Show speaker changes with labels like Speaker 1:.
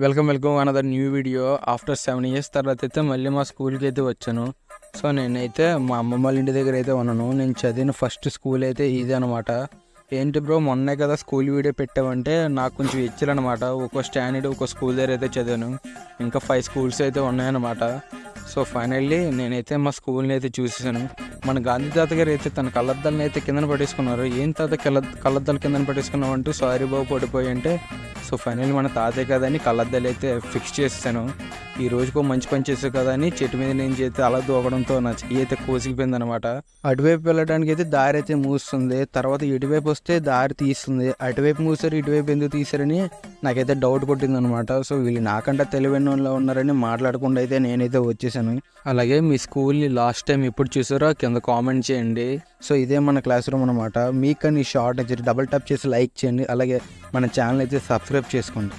Speaker 1: Welcome another new video. After 7 years తర్వాత అయితే మళ్ళీ మా స్కూల్కి అయితే వచ్చాను. సో నేనైతే మా అమ్మమ్మ వాళ్ళ ఇంటి దగ్గర అయితే ఉన్నాను. నేను చదివిన ఫస్ట్ స్కూల్ అయితే ఇదే అనమాట. ఏంటి బ్రో మొన్నే కదా స్కూల్ వీడియో పెట్టావంటే నాకు కొంచెం ఇచ్చారనమాట. ఒక్కో స్టాండర్డ్ ఒక్కో స్కూల్ దగ్గర అయితే చదివాను. ఇంకా 5 schools అయితే ఉన్నాయన్నమాట. సో ఫైనల్లీ నేనైతే మా స్కూల్ని అయితే చూసేసాను. మన గాంధీ తాత గారు అయితే తన కళ్ళద్దాలని అయితే కిందన పట్టేసుకున్నారు. ఏం తాత కళ్ళద్దాలు కిందన పట్టేసుకున్నావు అంటూ సారీ బాబు పడిపోయి అంటే, సో ఫైనల్లీ మన తాతే కదా అని కళ్ళద్దాలు అయితే ఫిక్స్ చేసాను. ఈ రోజుకో మంచి పని చేసావు కదా అని చెట్టు మీద నేను చేస్తే అలా దూకడంతో నా చెయ్యి అయితే కోసిగిపోయింది అనమాట. అటువైపు వెళ్ళడానికి అయితే దారి అయితే మూస్తుంది, తర్వాత ఇటువైపు వస్తే దారి తీస్తుంది. అటువైపు మూసారు ఇటువైపు ఎందుకు తీసారని నాకైతే డౌట్ కొట్టింది అనమాట. సో వీళ్ళు నాకంటే తెలివైన వాళ్ళు ఉన్నారని మాట్లాడకుండా అయితే నేనైతే వచ్చేసాను. అలాగే మీ స్కూల్ని లాస్ట్ టైం ఎప్పుడు చూసారో కింద కామెంట్ చేయండి. సో ఇదే మన క్లాస్ రూమ్ అనమాట. మీకు కానీ షార్ట్ నచ్చి డబుల్ ట్యాప్ చేసి లైక్ చేయండి. అలాగే మన ఛానల్ అయితే సబ్స్క్రైబ్ చేసుకోండి.